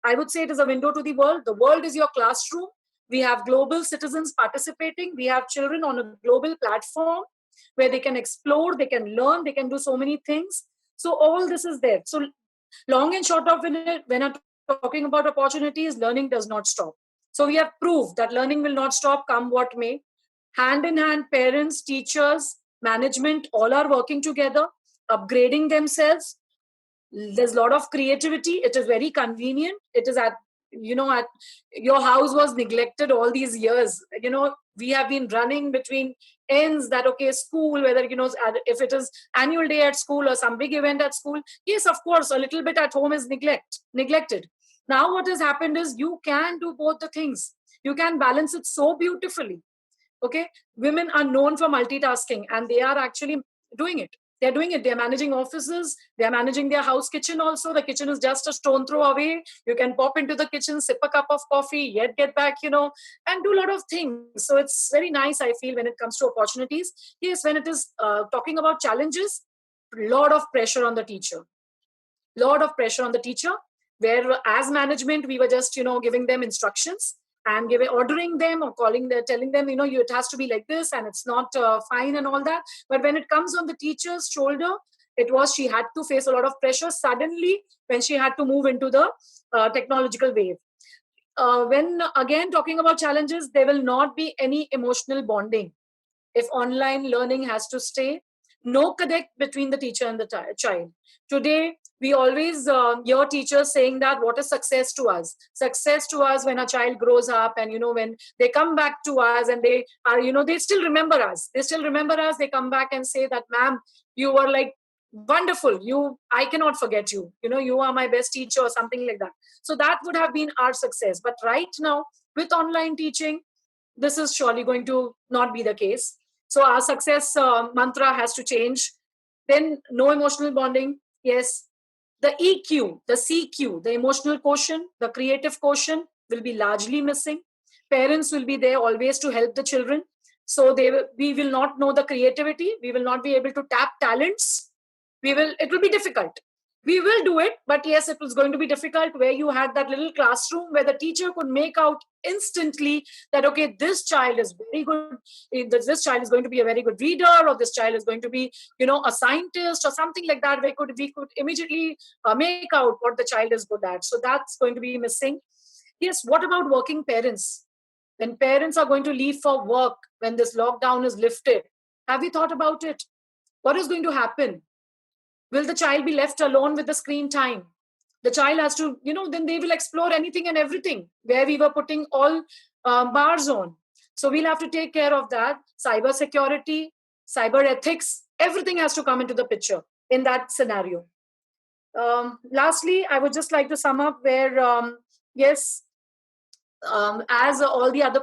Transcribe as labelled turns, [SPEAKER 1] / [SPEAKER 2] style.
[SPEAKER 1] I would say it is a window to the world. The world is your classroom. We have global citizens participating. We have children on a global platform where they can explore, they can learn, they can do so many things. So all this is there. So long and short of it, when I'm talking about opportunities, learning does not stop. So we have proved that learning will not stop, come what may. Hand in hand, parents, teachers, management, all are working together, upgrading themselves. There's a lot of creativity. It is very convenient. It is at, at your house was neglected all these years. We have been running between ends that, okay, school, whether, if it is annual day at school or some big event at school, yes, of course, a little bit at home is neglected. Now what has happened is you can do both the things. You can balance it so beautifully. Okay, women are known for multitasking, and they are actually doing it. They're doing it. They're managing offices, they're managing their house kitchen also. The kitchen is just a stone throw away. You can pop into the kitchen, sip a cup of coffee, yet get back, and do a lot of things. So it's very nice, I feel, when it comes to opportunities. Yes, when it is talking about challenges, lot of pressure on the teacher. Lot of pressure on the teacher, where as management we were just giving them instructions and ordering them or telling them, it has to be like this, and it's not fine and all that. But when it comes on the teacher's shoulder, she had to face a lot of pressure suddenly when she had to move into the technological wave. When again talking about challenges, there will not be any emotional bonding if online learning has to stay. No connect between the teacher and the child. Today we always hear teachers saying that what is success to us? Success to us when a child grows up, and when they come back to us, and they are, they still remember us. They come back and say that, ma'am, you were like wonderful. I cannot forget you. You are my best teacher, or something like that. So that would have been our success. But right now, with online teaching, this is surely going to not be the case. So our success mantra has to change. Then no emotional bonding. Yes, the EQ, the CQ, the emotional quotient, the creative quotient will be largely missing. Parents will be there always to help the children. So we will not know the creativity. We will not be able to tap talents. It will be difficult. We will do it, but yes, it was going to be difficult, where you had that little classroom where the teacher could make out instantly that, okay, this child is very good, this child is going to be a very good reader, or this child is going to be a scientist or something like that. We could immediately make out what the child is good at. So that's going to be missing. Yes, what about working parents? When parents are going to leave for work when this lockdown is lifted, have you thought about it? What is going to happen? Will the child be left alone with the screen time? The child has to, then they will explore anything and everything where we were putting all bars on. So we'll have to take care of that. Cyber security, cyber ethics, everything has to come into the picture in that scenario. Lastly, I would just like to sum up where, yes, as all the other